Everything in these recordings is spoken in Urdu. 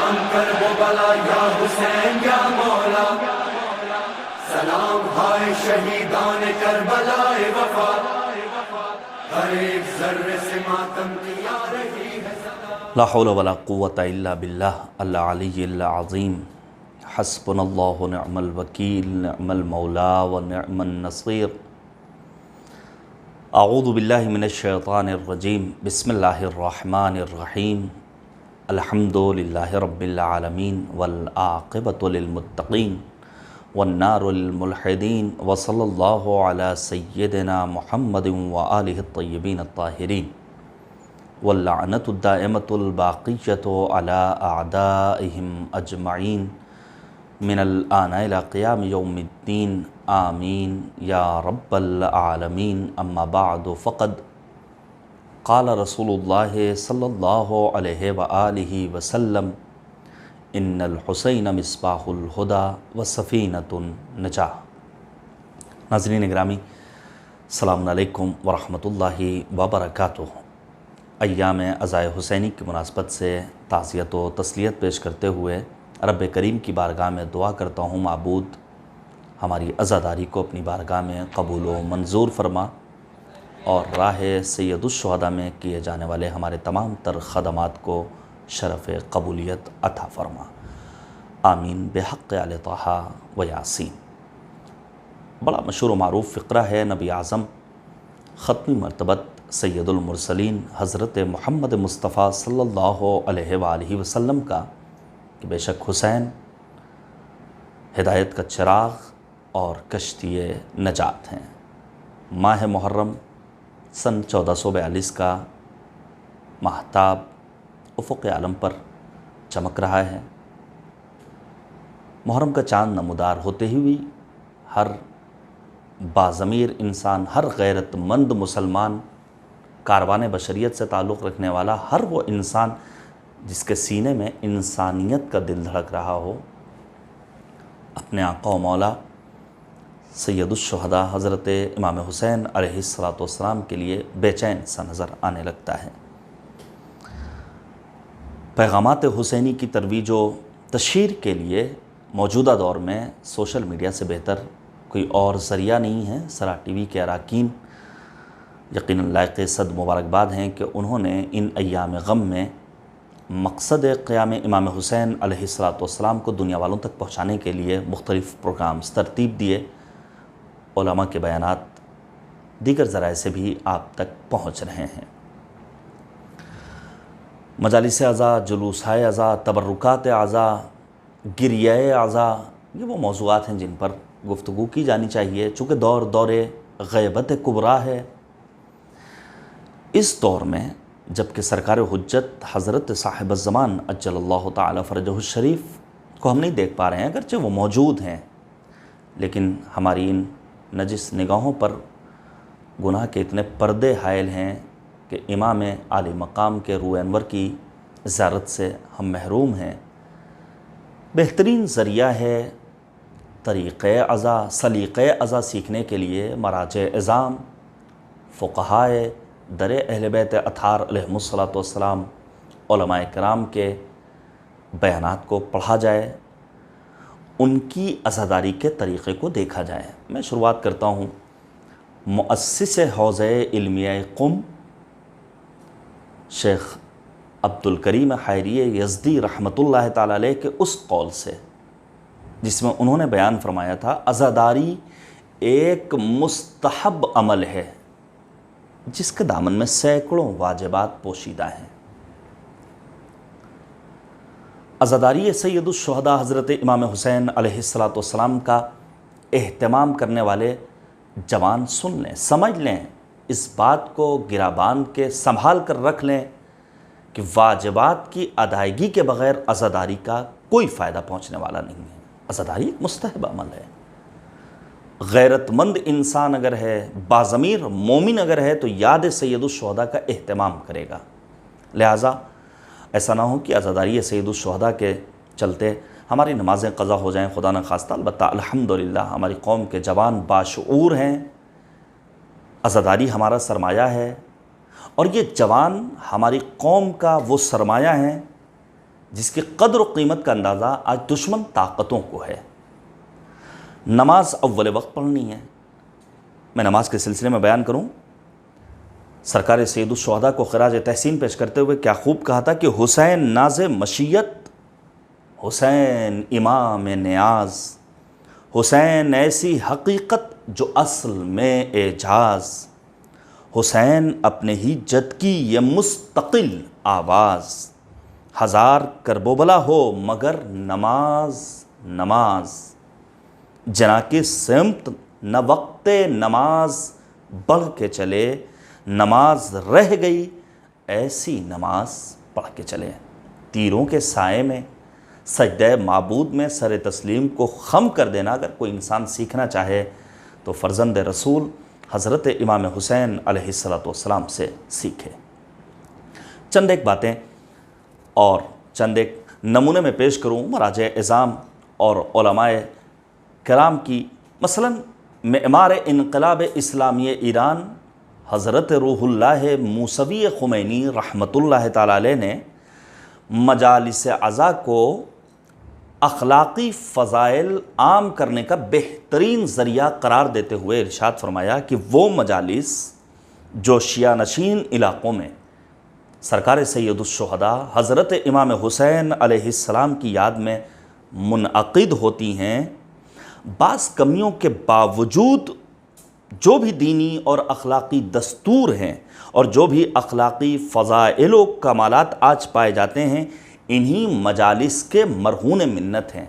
سلام کر وہ بلا یا حسین یا مولا، سلام ہائے شہیدان کربلا وفا، ہر ایک ذرے سے ماتم کی آ رہی ہے صدا۔ لا حول ولا قوة الا باللہ العلی العظیم، حسبنا اللہ نعم الوکیل، نعم المولا و نعم النصیر۔ اعوذ باللہ من الشیطان الرجیم، بسم اللہ الرحمن الرحیم، الحمد للہ رب العالمین والعاقبۃ للمتقین والنار للملحدین، وصلی اللہ علی سیدنا محمد وآلہ الطیبین الطاہرین، واللعنۃ الدائمۃ الباقیۃ علی اعدائہم اجمعین من الآن الی قیام یوم الدین، آمین یا رب العالمین۔ اما بعد فقد قال رسول اللہ صلی اللہ علیہ وآلہ وسلم، ان الحسین مصباح الہدی و سفینۃ النجاہ۔ ناظرین گرامی، السلام علیکم ورحمۃ اللہ وبرکاتہ۔ ایام عزائے حسینی کی مناسبت سے تعزیت و تسلیت پیش کرتے ہوئے رب کریم کی بارگاہ میں دعا کرتا ہوں، معبود ہماری عزاداری کو اپنی بارگاہ میں قبول و منظور فرما، اور راہ سید الشہداء میں کیے جانے والے ہمارے تمام تر خدمات کو شرف قبولیت عطا فرما، آمین بحق آل طٰہٰ و یاسین۔ بڑا مشہور و معروف فقرہ ہے نبی اعظم ختمی مرتبت سید المرسلین حضرت محمد مصطفیٰ صلی اللہ علیہ وآلہ وسلم کا، کہ بے شک حسین ہدایت کا چراغ اور کشتی نجات ہیں۔ ماہ محرم سن 1442 کا ماہتاب افق عالم پر چمک رہا ہے۔ محرم کا چاند نمودار ہوتے ہوئی ہر باضمیر انسان، ہر غیرت مند مسلمان، کاروان بشریت سے تعلق رکھنے والا ہر وہ انسان جس کے سینے میں انسانیت کا دل دھڑک رہا ہو، اپنے آقا و مولا سید الشہداء حضرت امام حسین علیہ السلام کے لیے بے چین سا نظر آنے لگتا ہے۔ پیغامات حسینی کی ترویج و تشہیر کے لیے موجودہ دور میں سوشل میڈیا سے بہتر کوئی اور ذریعہ نہیں ہے۔ سرا ٹی وی کے اراکین یقیناً لائق صد مبارکباد ہیں کہ انہوں نے ان ایام غم میں مقصد قیام امام حسین علیہ السلام کو دنیا والوں تک پہنچانے کے لیے مختلف پروگرامز ترتیب دیے۔ علماء کے بیانات دیگر ذرائع سے بھی آپ تک پہنچ رہے ہیں۔ مجالس اعضاء، جلوسائے اعضاء، تبرکات اعضاء، گریہ اعضاء، یہ وہ موضوعات ہیں جن پر گفتگو کی جانی چاہیے، چونکہ دور غیبت کبریٰ ہے۔ اس دور میں جبکہ سرکار حجت حضرت صاحب الزمان عجل اللہ تعالی فرجہ الشریف کو ہم نہیں دیکھ پا رہے ہیں، اگرچہ وہ موجود ہیں، لیکن ہماری ان نجس نگاہوں پر گناہ کے اتنے پردے حائل ہیں کہ امام عالی مقام کے روح انور کی زیارت سے ہم محروم ہیں۔ بہترین ذریعہ ہے طریقۂ عزا، سلیقۂ عزا سیکھنے کے لیے مراجع اعظام، فقہائے در اہل بیت اطہار علیہم السلام، علماء کرام کے بیانات کو پڑھا جائے، ان کی عزاداری کے طریقے کو دیکھا جائے۔ میں شروعات کرتا ہوں مؤسس حوزہ علمیہ قم شیخ عبد الکریم حائری یزدی رحمۃ اللہ تعالی علیہ کے اس قول سے، جس میں انہوں نے بیان فرمایا تھا، عزاداری ایک مستحب عمل ہے جس کے دامن میں سینکڑوں واجبات پوشیدہ ہیں۔ عزاداری سید الشہداء حضرت امام حسین علیہ السلام کا اہتمام کرنے والے جوان سن لیں، سمجھ لیں، اس بات کو گرابان کے سنبھال کر رکھ لیں کہ واجبات کی ادائیگی کے بغیر عزاداری کا کوئی فائدہ پہنچنے والا نہیں ہے۔ عزاداری ایک مستحب عمل ہے۔ غیرت مند انسان اگر ہے، باضمیر مومن اگر ہے، تو یاد سید الشہداء کا اہتمام کرے گا۔ لہٰذا ایسا نہ ہو کہ عزاداری سید الشہداء کے چلتے ہماری نمازیں قضا ہو جائیں، خدا نخواستہ۔ البتہ الحمدللہ ہماری قوم کے جوان باشعور ہیں، عزاداری ہمارا سرمایہ ہے، اور یہ جوان ہماری قوم کا وہ سرمایہ ہیں جس کی قدر و قیمت کا اندازہ آج دشمن طاقتوں کو ہے۔ نماز اول وقت پڑھنی ہے۔ میں نماز کے سلسلے میں بیان کروں، سرکار سید الشہداء کو خراج تحسین پیش کرتے ہوئے کیا خوب کہا تھا کہ حسین ناز مشیت، حسین امام نیاز، حسین ایسی حقیقت جو اصل میں اعجاز، حسین اپنے ہی جد کی یہ مستقل آواز، ہزار کرب و بلا ہو مگر نماز نماز، جنا کی سمت نہ وقت نماز بڑھ کے چلے، نماز رہ گئی ایسی نماز پڑھ کے چلے۔ تیروں کے سائے میں سجدہ معبود میں سر تسلیم کو خم کر دینا اگر کوئی انسان سیکھنا چاہے تو فرزند رسول حضرت امام حسین علیہ السلام سے سیکھے۔ چند ایک باتیں اور چند ایک نمونے میں پیش کروں مراجع اعظام اور علماء کرام کی۔ مثلا معمار انقلاب اسلامی ایران حضرت روح اللہ موسوی خمینی رحمۃ اللہ تعالی علیہ نے مجالس عزا کو اخلاقی فضائل عام کرنے کا بہترین ذریعہ قرار دیتے ہوئے ارشاد فرمایا کہ وہ مجالس جو شیعہ نشین علاقوں میں سرکار سید الشہداء حضرت امام حسین علیہ السلام کی یاد میں منعقد ہوتی ہیں، بعض کمیوں کے باوجود جو بھی دینی اور اخلاقی دستور ہیں اور جو بھی اخلاقی فضائل و کمالات آج پائے جاتے ہیں، انہی مجالس کے مرہون منت ہیں۔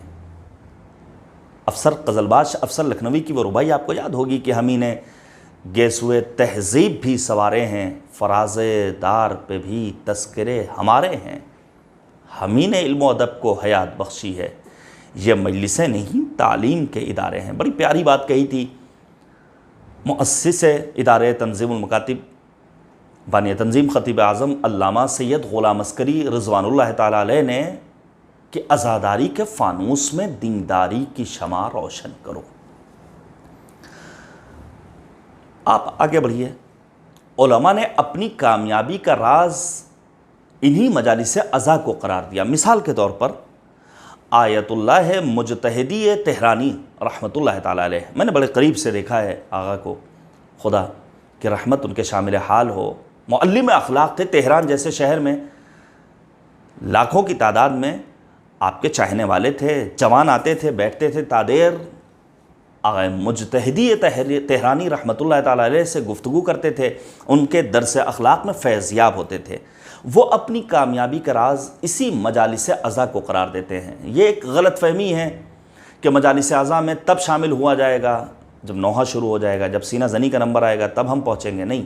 افسر قزلباش افسر لکھنوی کی وہ ربائی آپ کو یاد ہوگی کہ ہم ہی نے گیسوئے تہذیب بھی سوارے ہیں، فراز دار پہ بھی تذکرے ہمارے ہیں، ہم ہی نے علم و ادب کو حیات بخشی ہے، یہ مجلسیں نہیں تعلیم کے ادارے ہیں۔ بڑی پیاری بات کہی تھی مؤسس ادارے تنظیم المکاتب بانی تنظیم خطیب اعظم علامہ سید غلام عسکری رضوان اللہ تعالی علیہ نے کہ عزاداری کے فانوس میں دینداری کی شمع روشن کرو۔ آپ آگے بڑھیے۔ علماء نے اپنی کامیابی کا راز انہی مجالس عزا کو قرار دیا۔ مثال کے طور پر آیت اللہ مجتہدی تہرانی رحمۃ اللہ تعالی علیہ، میں نے بڑے قریب سے دیکھا ہے آغا کو، خدا کہ رحمت ان کے شامل حال ہو، معلم اخلاق تھے۔ تہران جیسے شہر میں لاکھوں کی تعداد میں آپ کے چاہنے والے تھے، جوان آتے تھے بیٹھتے تھے تادیر آغا مجتہدی تہرانی رحمۃ اللہ تعالی علیہ سے گفتگو کرتے تھے، ان کے درس اخلاق میں فیضیاب ہوتے تھے۔ وہ اپنی کامیابی کا راز اسی مجالس عزا کو قرار دیتے ہیں۔ یہ ایک غلط فہمی ہے کہ مجالس عزا میں تب شامل ہوا جائے گا جب نوحہ شروع ہو جائے گا، جب سینہ زنی کا نمبر آئے گا تب ہم پہنچیں گے، نہیں۔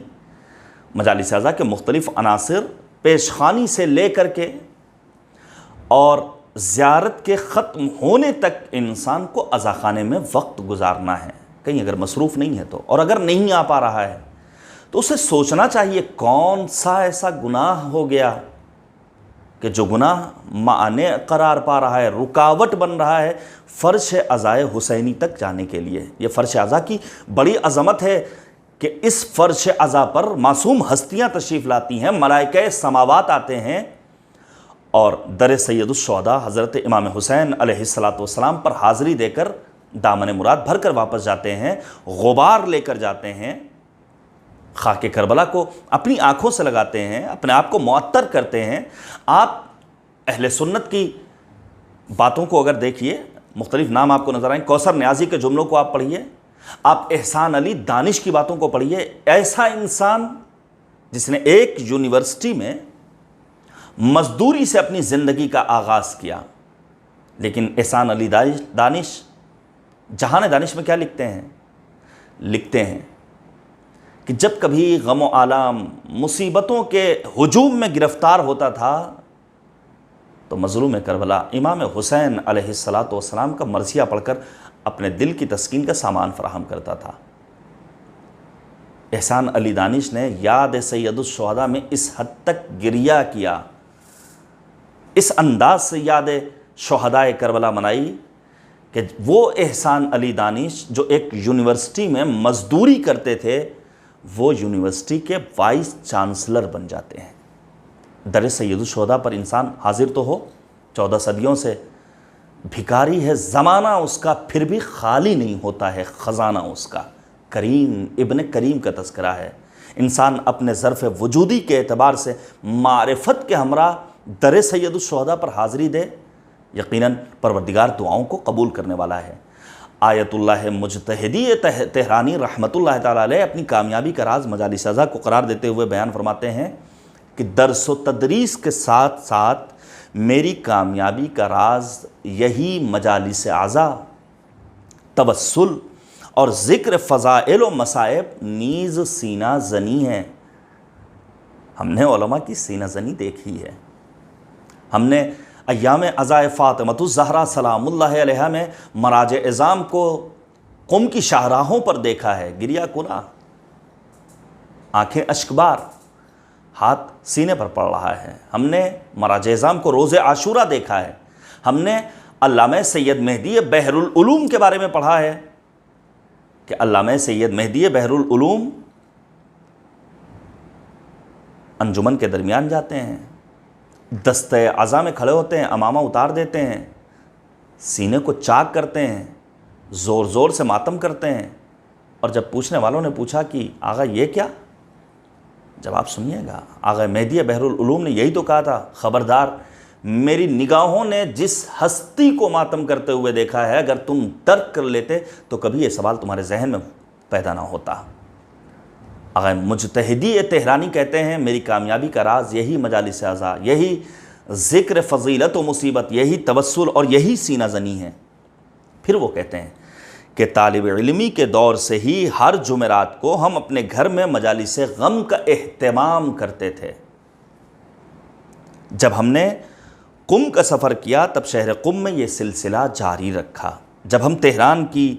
مجالس عزا کے مختلف عناصر پیشخوانی سے لے کر کے اور زیارت کے ختم ہونے تک انسان کو عزا خانے میں وقت گزارنا ہے، کہیں اگر مصروف نہیں ہے تو، اور اگر نہیں آ پا رہا ہے تو اسے سوچنا چاہیے کون سا ایسا گناہ ہو گیا کہ جو گناہ معنی قرار پا رہا ہے، رکاوٹ بن رہا ہے فرش عزائے حسینی تک جانے کے لیے۔ یہ فرش عزا کی بڑی عظمت ہے کہ اس فرش عزا پر معصوم ہستیاں تشریف لاتی ہیں، ملائکہ سماوات آتے ہیں اور در سید الشہداء حضرت امام حسین علیہ السلام پر حاضری دے کر دامن مراد بھر کر واپس جاتے ہیں، غبار لے کر جاتے ہیں، خاک کربلا کو اپنی آنکھوں سے لگاتے ہیں، اپنے آپ کو معطر کرتے ہیں۔ آپ اہل سنت کی باتوں کو اگر دیکھیے، مختلف نام آپ کو نظر آئیں، کوثر نیازی کے جملوں کو آپ پڑھیے، آپ احسان علی دانش کی باتوں کو پڑھیے۔ ایسا انسان جس نے ایک یونیورسٹی میں مزدوری سے اپنی زندگی کا آغاز کیا، لیکن احسان علی دانش جہان دانش میں کیا لکھتے ہیں؟ لکھتے ہیں کہ جب کبھی غم و آلام مصیبتوں کے ہجوم میں گرفتار ہوتا تھا تو مظلوم کربلا امام حسین علیہ السلام کا مرثیہ پڑھ کر اپنے دل کی تسکین کا سامان فراہم کرتا تھا۔ احسان علی دانش نے یاد سید الشہداء میں اس حد تک گریہ کیا، اس انداز سے یاد شہداء کربلا منائی کہ وہ احسان علی دانش جو ایک یونیورسٹی میں مزدوری کرتے تھے، وہ یونیورسٹی کے وائس چانسلر بن جاتے ہیں۔ در سید الشہداء پر انسان حاضر تو ہو، 14 صدیوں سے بھکاری ہے زمانہ اس کا، پھر بھی خالی نہیں ہوتا ہے خزانہ اس کا۔ کریم ابن کریم کا تذکرہ ہے۔ انسان اپنے ظرف وجودی کے اعتبار سے معرفت کے ہمراہ در سید الشہداء پر حاضری دے، یقیناً پروردگار دعاؤں کو قبول کرنے والا ہے۔ آیت اللہ مجتہدی تہرانی رحمۃ اللہ تعالیٰ علیہ اپنی کامیابی کا راز مجالس اعضاء کو قرار دیتے ہوئے بیان فرماتے ہیں کہ درس و تدریس کے ساتھ ساتھ میری کامیابی کا راز یہی مجالس اعضاء، توسل اور ذکر فضائل و مصائب نیز سینہ زنی ہے۔ ہم نے علماء کی سینہ زنی دیکھی ہے۔ ہم نے ایام عزائے فاطمۃ الزہرا سلام اللہ علیہا میں مراج عظام کو قم کی شاہراہوں پر دیکھا ہے، گریہ کناں، آنکھیں اشکبار، ہاتھ سینے پر پڑ رہا ہے۔ ہم نے مراج عظام کو روز عاشورہ دیکھا ہے۔ ہم نے علامہ سید مہدی بحر العلوم کے بارے میں پڑھا ہے کہ علامہ سید مہدی بحر العلوم انجمن کے درمیان جاتے ہیں، دستِ عزا میں کھڑے ہوتے ہیں، امامہ اتار دیتے ہیں، سینے کو چاک کرتے ہیں، زور زور سے ماتم کرتے ہیں، اور جب پوچھنے والوں نے پوچھا کہ آغا یہ کیا، جواب سنیے گا، آغا مہدی بحر العلوم نے یہی تو کہا تھا، خبردار میری نگاہوں نے جس ہستی کو ماتم کرتے ہوئے دیکھا ہے، اگر تم ترک کر لیتے تو کبھی یہ سوال تمہارے ذہن میں پیدا نہ ہوتا۔ آغا مجتہدی تہرانی کہتے ہیں میری کامیابی کا راز یہی مجالس اعضاء، یہی ذکر فضیلت و مصیبت، یہی توسل اور یہی سینہ زنی ہے۔ پھر وہ کہتے ہیں کہ طالب علمی کے دور سے ہی ہر جمعرات کو ہم اپنے گھر میں مجالس غم کا اہتمام کرتے تھے۔ جب ہم نے قم کا سفر کیا تب شہر قم میں یہ سلسلہ جاری رکھا۔ جب ہم تہران کی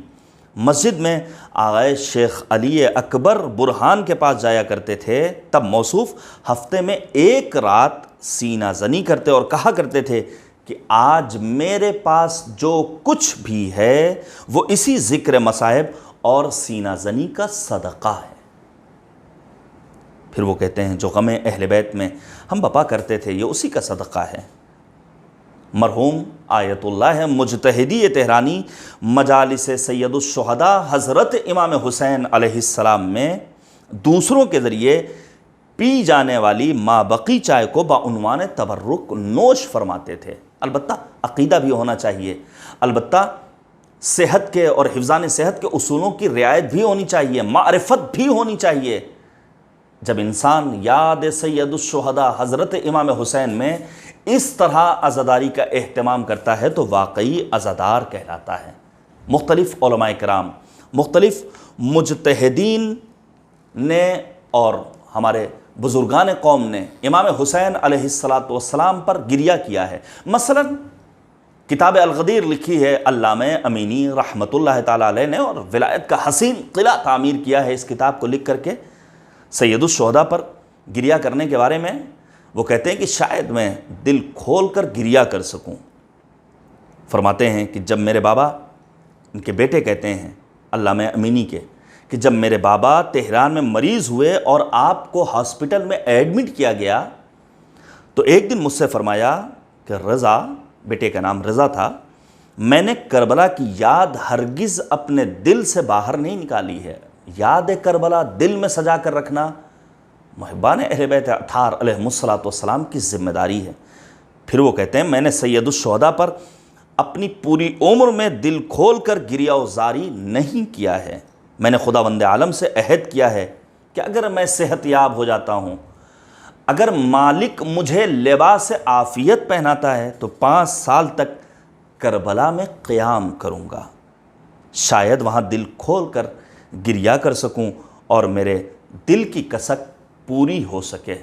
مسجد میں آغا شیخ علی اکبر برہان کے پاس جایا کرتے تھے تب موصوف ہفتے میں ایک رات سینہ زنی کرتے اور کہا کرتے تھے کہ آج میرے پاس جو کچھ بھی ہے وہ اسی ذکر مصائب اور سینہ زنی کا صدقہ ہے۔ پھر وہ کہتے ہیں جو غم اہل بیت میں ہم بپا کرتے تھے یہ اسی کا صدقہ ہے۔ مرحوم آیت اللہ مجتہدی تہرانی مجالس سید الشہداء حضرت امام حسین علیہ السلام میں دوسروں کے ذریعے پی جانے والی مابقی چائے کو بعنوان تبرک نوش فرماتے تھے۔ البتہ عقیدہ بھی ہونا چاہیے، البتہ صحت کے اور حفظان صحت کے اصولوں کی رعایت بھی ہونی چاہیے، معرفت بھی ہونی چاہیے۔ جب انسان یاد سید الشہداء حضرت امام حسین میں اس طرح عزاداری کا اہتمام کرتا ہے تو واقعی عزادار کہلاتا ہے۔ مختلف علماء کرام، مختلف مجتہدین نے اور ہمارے بزرگان قوم نے امام حسین علیہ السلام پر گریہ کیا ہے۔ مثلا کتاب الغدیر لکھی ہے علامہ امینی رحمۃ اللہ تعالیٰ علیہ نے، اور ولایت کا حسین قلعہ تعمیر کیا ہے اس کتاب کو لکھ کر کے سید الشہداء پر گریہ کرنے کے بارے میں۔ وہ کہتے ہیں کہ شاید میں دل کھول کر گریہ کر سکوں۔ فرماتے ہیں کہ جب میرے بابا، ان کے بیٹے کہتے ہیں علامہ امینی کے، کہ جب میرے بابا تہران میں مریض ہوئے اور آپ کو ہاسپٹل میں ایڈمٹ کیا گیا تو ایک دن مجھ سے فرمایا کہ رضا، بیٹے کا نام رضا تھا، میں نے کربلا کی یاد ہرگز اپنے دل سے باہر نہیں نکالی ہے۔ یاد کربلا دل میں سجا کر رکھنا محبان اہل بیت اطہار علیہم السلام کی ذمہ داری ہے۔ پھر وہ کہتے ہیں میں نے سید الشہداء پر اپنی پوری عمر میں دل کھول کر گریہ و زاری نہیں کیا ہے۔ میں نے خداوند عالم سے عہد کیا ہے کہ اگر میں صحت یاب ہو جاتا ہوں، اگر مالک مجھے لباس عافیت پہناتا ہے تو 5 سال تک کربلا میں قیام کروں گا، شاید وہاں دل کھول کر گریہ کر سکوں اور میرے دل کی کسک پوری ہو سکے۔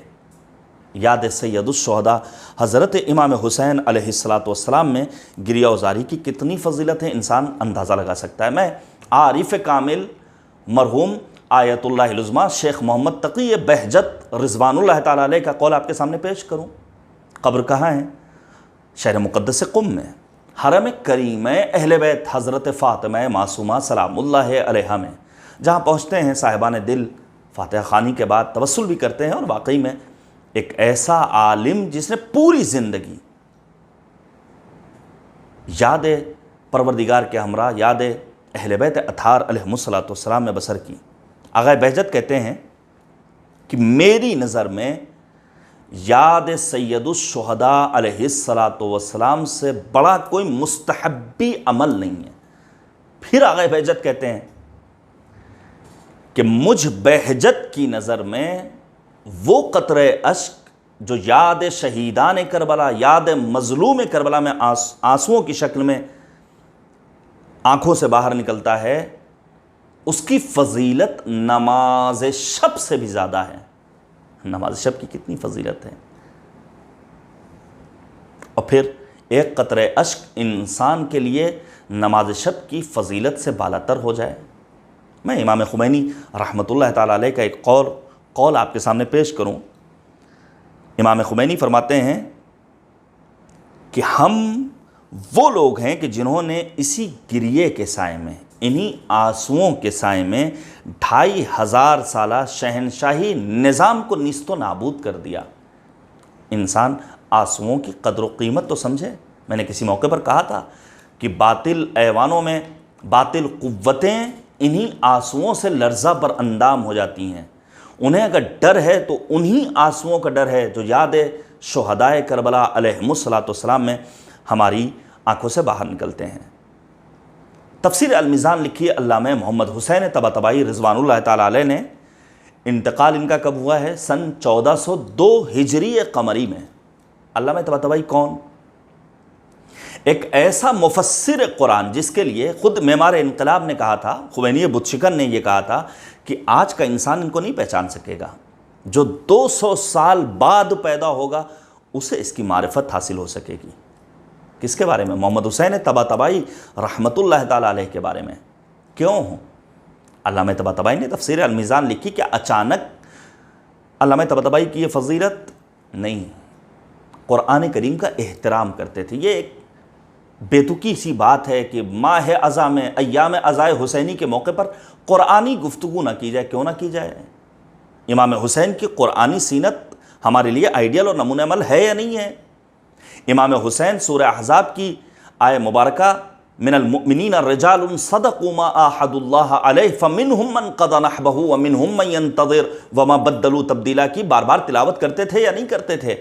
یاد سید الشہداء حضرت امام حسین علیہ السلام میں گریہ و زاری کی کتنی فضیلت ہے انسان اندازہ لگا سکتا ہے۔ میں عارف کامل مرحوم آیت اللہ العظمیٰ شیخ محمد تقی بہجت رضوان اللہ تعالیٰ علیہ کا قول آپ کے سامنے پیش کروں۔ قبر کہاں ہے؟ شہر مقدس قم میں، حرم کریم اہل بیت حضرت فاطمہ معصومہ سلام اللہ علیہا میں، جہاں پہنچتے ہیں صاحبان دل فاتحہ خوانی کے بعد توسل بھی کرتے ہیں، اور واقعی میں ایک ایسا عالم جس نے پوری زندگی یاد پروردگار کے ہمراہ، یاد اہل بیت اطہار علیہم الصلوۃ والسلام میں بسر کی۔ آغا بہجت کہتے ہیں کہ میری نظر میں یاد سید الشہداء علیہ الصلوۃ والسلام سے بڑا کوئی مستحبی عمل نہیں ہے۔ پھر آغا بہجت کہتے ہیں کہ مجھ بہجت کی نظر میں وہ قطرہ اشک جو یاد شہیدان کربلا، یاد مظلوم کربلا میں آنسوؤں کی شکل میں آنکھوں سے باہر نکلتا ہے، اس کی فضیلت نماز شب سے بھی زیادہ ہے۔ نماز شب کی کتنی فضیلت ہے، اور پھر ایک قطرہ اشک انسان کے لیے نماز شب کی فضیلت سے بالاتر ہو جائے۔ میں امام خمینی رحمۃ اللہ تعالیٰ علیہ کا ایک قول آپ کے سامنے پیش کروں۔ امام خمینی فرماتے ہیں کہ ہم وہ لوگ ہیں کہ جنہوں نے اسی گریے کے سائے میں، انہی آنسوؤں کے سائے میں 2500 سالہ شہنشاہی نظام کو نیست و نابود کر دیا۔ انسان آنسوؤں کی قدر و قیمت تو سمجھے۔ میں نے کسی موقع پر کہا تھا کہ باطل ایوانوں میں باطل قوتیں انہی آنسوؤں سے لرزہ بر اندام ہو جاتی ہیں۔ انہیں اگر ڈر ہے تو انہی آنسوؤں کا ڈر ہے جو یاد شہدائے کربلا علیہم الصلوۃ والسلام میں ہماری آنکھوں سے باہر نکلتے ہیں۔ تفسیر المیزان لکھی ہے علامہ محمد حسین طباطبائی رضوان اللہ تعالیٰ علیہ نے۔ انتقال ان کا کب ہوا ہے؟ سن 1402 ہجری قمری میں۔ علامہ طباطبائی کون؟ ایک ایسا مفسر قرآن جس کے لیے خود معمار انقلاب نے کہا تھا، خمینی بت شکن نے یہ کہا تھا کہ آج کا انسان ان کو نہیں پہچان سکے گا، جو 200 سال بعد پیدا ہوگا اسے اس کی معرفت حاصل ہو سکے گی۔ کس کے بارے میں؟ محمد حسین طباطبائی رحمۃ اللہ تعالیٰ علیہ کے بارے میں۔ کیوں ہوں؟ علامہ طباطبائی نے تفسیر المیزان لکھی کہ اچانک علامہ طباطبائی کی یہ فضیلت نہیں، قرآن کریم کا احترام کرتے تھے۔ یہ ایک بیتکی سی بات ہے کہ ماہ اذا میں، ایام عزائے حسینی کے موقع پر قرآنی گفتگو نہ کی جائے۔ کیوں نہ کی جائے؟ امام حسین کی قرآنی سینت ہمارے لیے آئیڈیل اور نمونہ عمل ہے یا نہیں ہے؟ امام حسین سورہ احزاب کی آیہ مبارکہ من المؤمنین رجال صدقوا ما عاہدوا اللہ علیہ فمنہم من قضى نحبہ ومنہم من ينتظر وما بدلوا تبدیلا کی بار بار تلاوت کرتے تھے یا نہیں کرتے تھے؟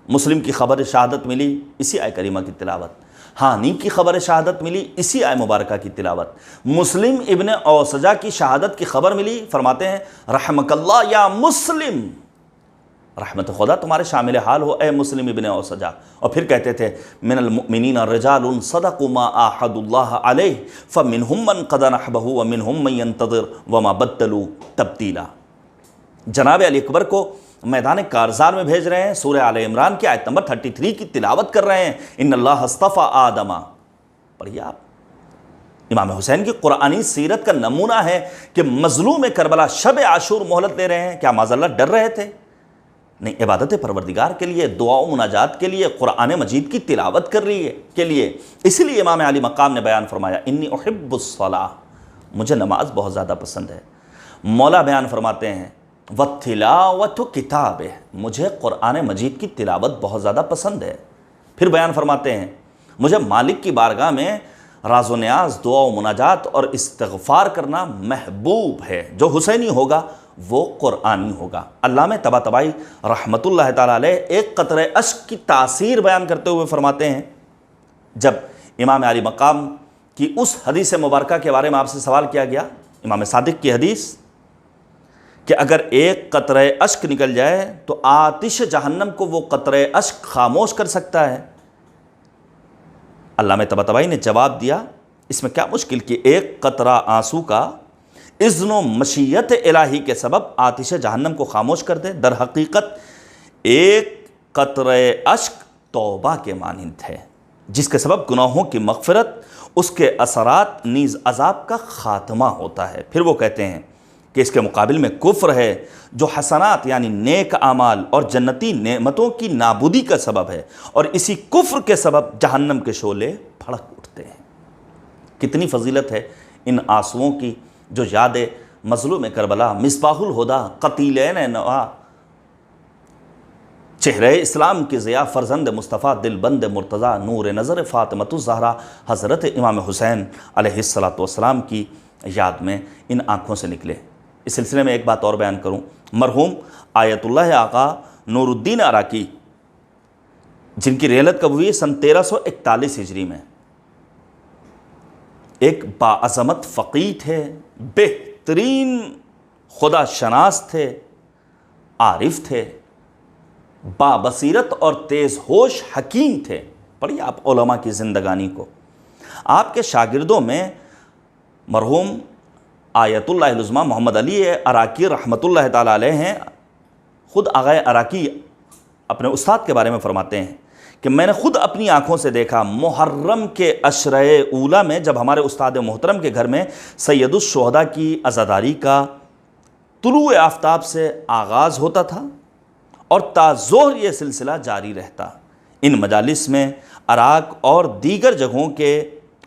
مسلم کی خبر شہادت ملی، اسی آیہ کریمہ کی تلاوت۔ ہانی کی خبر شہادت ملی، اسی آیہ مبارکہ کی تلاوت۔ مسلم ابن اوسجہ کی شہادت کی خبر ملی، فرماتے ہیں رحمک اللہ یا مسلم، رحمت خدا تمہارے شامل حال ہو اے مسلم ابن اوسجہ۔ اور پھر کہتے تھے من المؤمنین رجال صدقوا ما عاہدوا اللہ علیہ فمنہم من قضى نحبہ ومنہم من ينتظر وما بدلوا تبدیلا۔ جناب علی اکبر کو میدان کارزار میں بھیج رہے ہیں، سورہ آل عمران کی آیت نمبر 33 کی تلاوت کر رہے ہیں، ان اللہ اصطفیٰ آدم۔ پڑھیے آپ، امام حسین کی قرآنی سیرت کا نمونہ ہے کہ مظلوم کربلا شب عاشور مہلت لے رہے ہیں۔ کیا معاذاللہ ڈر رہے تھے؟ نہیں، عبادت پروردگار کے لیے، دعا و مناجات کے لیے، قرآن مجید کی تلاوت کر رہی ہے کے لیے۔ اسی لیے امام علی مقام نے بیان فرمایا انی احب الصلاۃ، مجھے نماز بہت زیادہ پسند ہے۔ مولا بیان فرماتے ہیں وَالتِّلَاوَةُ کتابہ، مجھے قرآن مجید کی تلاوت بہت زیادہ پسند ہے۔ پھر بیان فرماتے ہیں مجھے مالک کی بارگاہ میں راز و نیاز، دعا و مناجات اور استغفار کرنا محبوب ہے۔ جو حسینی ہوگا وہ قرآنی ہوگا۔ علامہ طباطبائی رحمۃ اللہ تعالیٰ علیہ ایک قطرہ اشک کی تاثیر بیان کرتے ہوئے فرماتے ہیں، جب امام علی مقام کی اس حدیث مبارکہ کے بارے میں آپ سے سوال کیا گیا، امام صادق کی حدیث کہ اگر ایک قطرہ اشک نکل جائے تو آتش جہنم کو وہ قطرہ اشک خاموش کر سکتا ہے۔ علامہ طباطبائی نے جواب دیا اس میں کیا مشکل کہ ایک قطرہ آنسو کا اذن و مشیت الہی کے سبب آتش جہنم کو خاموش کر دے۔ در حقیقت ایک قطرہ اشک توبہ کے مانند ہے جس کے سبب گناہوں کی مغفرت، اس کے اثرات نیز عذاب کا خاتمہ ہوتا ہے۔ پھر وہ کہتے ہیں کہ اس کے مقابل میں کفر ہے جو حسنات یعنی نیک اعمال اور جنتی نعمتوں کی نابودی کا سبب ہے، اور اسی کفر کے سبب جہنم کے شعلے بھڑک اٹھتے ہیں۔ کتنی فضیلت ہے ان آنسوؤں کی جو یاد مظلوم کربلا، مصباح الہدیٰ، قتیلین نوا، چہرہ اسلام کی ضیاء فرزند مصطفیٰ دل بند مرتضیٰ نور نظر فاطمۃ الزہرا حضرت امام حسین علیہ السلام کی یاد میں ان آنکھوں سے نکلے۔ اس سلسلے میں ایک بات اور بیان کروں، مرحوم آیت اللہ آقا نور الدین عراقی، جن کی رحلت کب ہوئی سن 1341 ہجری میں، ایک باعظمت فقیہ تھے، بہترین خدا شناس تھے، عارف تھے، بابصیرت اور تیز ہوش حکیم تھے۔ پڑھیے آپ علماء کی زندگانی کو۔ آپ کے شاگردوں میں مرحوم آیت اللہ العظمیٰ محمد علی عراقی رحمۃ اللہ تعالیٰ علیہ ہیں۔ خود آغا عراقی اپنے استاد کے بارے میں فرماتے ہیں کہ میں نے خود اپنی آنکھوں سے دیکھا محرم کے عشرہ اولا میں جب ہمارے استاد محترم کے گھر میں سید الشہداء کی عزاداری کا طلوع آفتاب سے آغاز ہوتا تھا اور تا ظہر یہ سلسلہ جاری رہتا۔ ان مجالس میں عراق اور دیگر جگہوں کے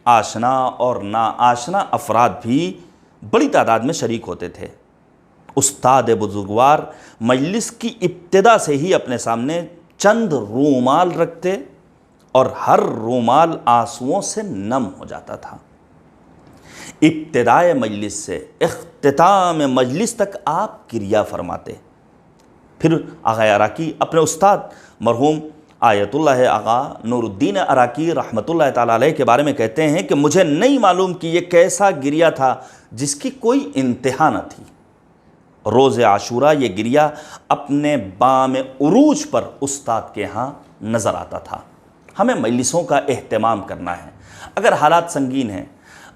آشنا اور ناآشنا افراد بھی بڑی تعداد میں شریک ہوتے تھے۔ استاد بزرگوار مجلس کی ابتدا سے ہی اپنے سامنے چند رومال رکھتے اور ہر رومال آنسوؤں سے نم ہو جاتا تھا۔ ابتدائے مجلس سے اختتام مجلس تک آپ کریا فرماتے۔ پھر آغا عراقی اپنے استاد مرحوم آیت اللہ آقا نور الدین عراقی رحمۃ اللہ تعالیٰ علیہ کے بارے میں کہتے ہیں کہ مجھے نہیں معلوم کہ یہ کیسا گریا تھا جس کی کوئی انتہا نہ تھی۔ روز عاشوراء یہ گریا اپنے بام عروج پر استاد کے ہاں نظر آتا تھا۔ ہمیں مجلسوں کا اہتمام کرنا ہے۔ اگر حالات سنگین ہیں،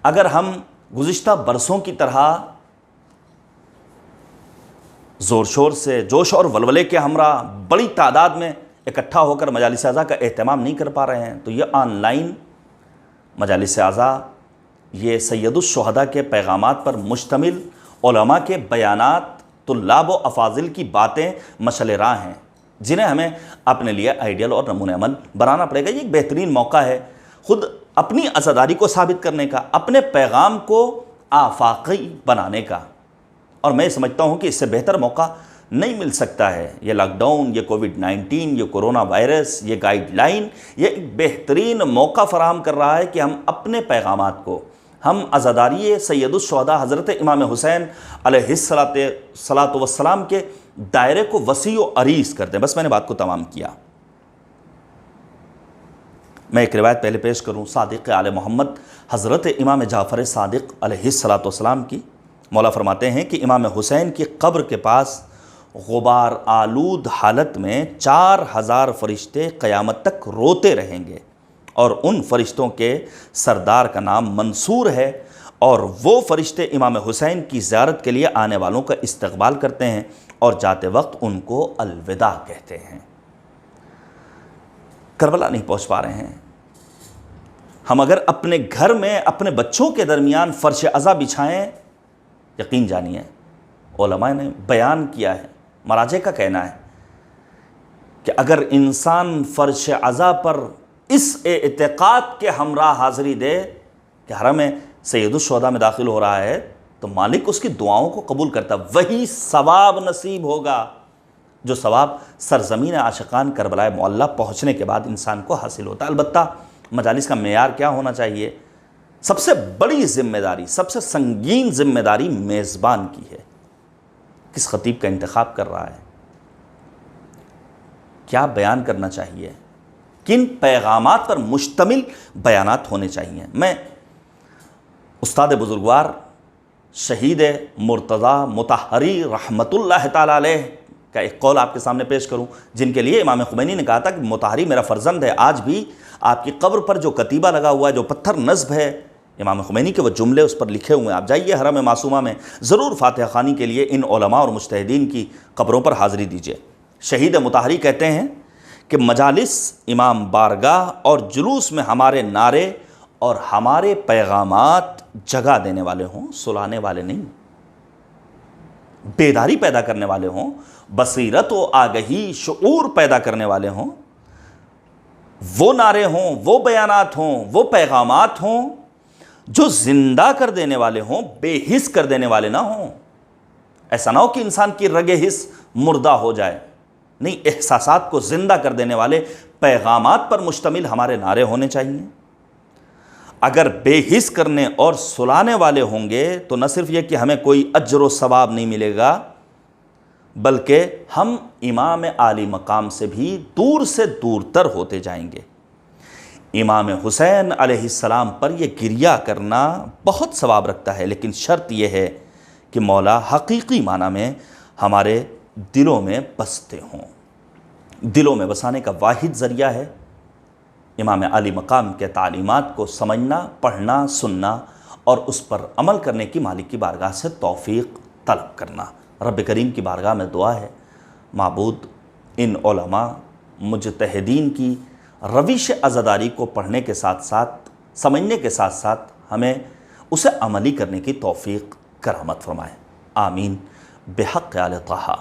اگر ہم گزشتہ برسوں کی طرح زور شور سے جوش اور ولولے کے ہمراہ بڑی تعداد میں اکٹھا ہو کر مجالس اعضاء کا اہتمام نہیں کر پا رہے ہیں، تو یہ آن لائن مجالس اعضاء، یہ سید الشہداء کے پیغامات پر مشتمل علماء کے بیانات، طلاب و افاضل کی باتیں مشعل راہ ہیں، جنہیں ہمیں اپنے لیے آئیڈیل اور نمونہ عمل بنانا پڑے گا۔ یہ ایک بہترین موقع ہے خود اپنی عزاداری کو ثابت کرنے کا، اپنے پیغام کو آفاقی بنانے کا، اور میں سمجھتا ہوں کہ اس سے بہتر موقع نہیں مل سکتا ہے۔ یہ لاک ڈاؤن، یہ کووڈ-19، یہ کرونا وائرس، یہ گائیڈ لائن، یہ ایک بہترین موقع فراہم کر رہا ہے کہ ہم اپنے پیغامات کو، ہم عزاداری سید الشہداء حضرت امام حسین علیہ السلام کے دائرے کو وسیع و عریض کر دیں۔ بس میں نے بات کو تمام کیا۔ میں ایک روایت پہلے پیش کروں صادق آل محمد حضرت امام جعفر صادق علیہ السلام کی۔ مولا فرماتے ہیں کہ امام حسین کی قبر کے پاس غبار آلود حالت میں 4000 فرشتے قیامت تک روتے رہیں گے، اور ان فرشتوں کے سردار کا نام منصور ہے، اور وہ فرشتے امام حسین کی زیارت کے لیے آنے والوں کا استقبال کرتے ہیں اور جاتے وقت ان کو الوداع کہتے ہیں۔ کربلا نہیں پہنچ پا رہے ہیں ہم، اگر اپنے گھر میں اپنے بچوں کے درمیان فرش عزا بچھائیں، یقین جانیے علماء نے بیان کیا ہے، مراجع کا کہنا ہے کہ اگر انسان فرش عزا پر اس اعتقاد کے ہمراہ حاضری دے کہ حرم سید الشہداء میں داخل ہو رہا ہے، تو مالک اس کی دعاؤں کو قبول کرتا، وہی ثواب نصیب ہوگا جو ثواب سرزمین عاشقان کربلا معلیٰ پہنچنے کے بعد انسان کو حاصل ہوتا ہے۔ البتہ مجالس کا معیار کیا ہونا چاہیے؟ سب سے بڑی ذمہ داری، سب سے سنگین ذمہ داری میزبان کی ہے۔ کس خطیب کا انتخاب کر رہا ہے؟ کیا بیان کرنا چاہیے؟ کن پیغامات پر مشتمل بیانات ہونے چاہیے؟ میں استاد بزرگوار شہید مرتضیٰ مطہری رحمۃ اللہ تعالیٰ علیہ کا ایک قول آپ کے سامنے پیش کروں، جن کے لیے امام خمینی نے کہا تھا کہ مطہری میرا فرزند ہے۔ آج بھی آپ کی قبر پر جو کتیبہ لگا ہوا ہے، جو پتھر نصب ہے، امام خمینی کے وہ جملے اس پر لکھے ہوئے ہیں۔ آپ جائیے حرم معصومہ میں، ضرور فاتحہ خوانی کے لیے ان علماء اور مجتہدین کی قبروں پر حاضری دیجیے۔ شہید مطہری کہتے ہیں کہ مجالس امام بارگاہ اور جلوس میں ہمارے نعرے اور ہمارے پیغامات جگہ دینے والے ہوں، سلانے والے نہیں، بیداری پیدا کرنے والے ہوں، بصیرت و آگہی شعور پیدا کرنے والے ہوں، وہ نعرے ہوں، وہ بیانات ہوں، وہ پیغامات ہوں جو زندہ کر دینے والے ہوں، بے حس کر دینے والے نہ ہوں۔ ایسا نہ ہو کہ انسان کی رگ حس مردہ ہو جائے، نہیں، احساسات کو زندہ کر دینے والے پیغامات پر مشتمل ہمارے نعرے ہونے چاہیے۔ اگر بے حس کرنے اور سلانے والے ہوں گے تو نہ صرف یہ کہ ہمیں کوئی اجر و ثواب نہیں ملے گا، بلکہ ہم امام عالی مقام سے بھی دور سے دور تر ہوتے جائیں گے۔ امام حسین علیہ السلام پر یہ گریہ کرنا بہت ثواب رکھتا ہے، لیکن شرط یہ ہے کہ مولا حقیقی معنی میں ہمارے دلوں میں بستے ہوں۔ دلوں میں بسانے کا واحد ذریعہ ہے امام عالی مقام کے تعلیمات کو سمجھنا، پڑھنا، سننا اور اس پر عمل کرنے کی مالک کی بارگاہ سے توفیق طلب کرنا۔ رب کریم کی بارگاہ میں دعا ہے، معبود ان علماء مجتہدین کی روش عزاداری کو پڑھنے کے ساتھ ساتھ، سمجھنے کے ساتھ ساتھ ہمیں اسے عملی کرنے کی توفیق کرامت فرمائے۔ آمین بحق آل طٰہٰ۔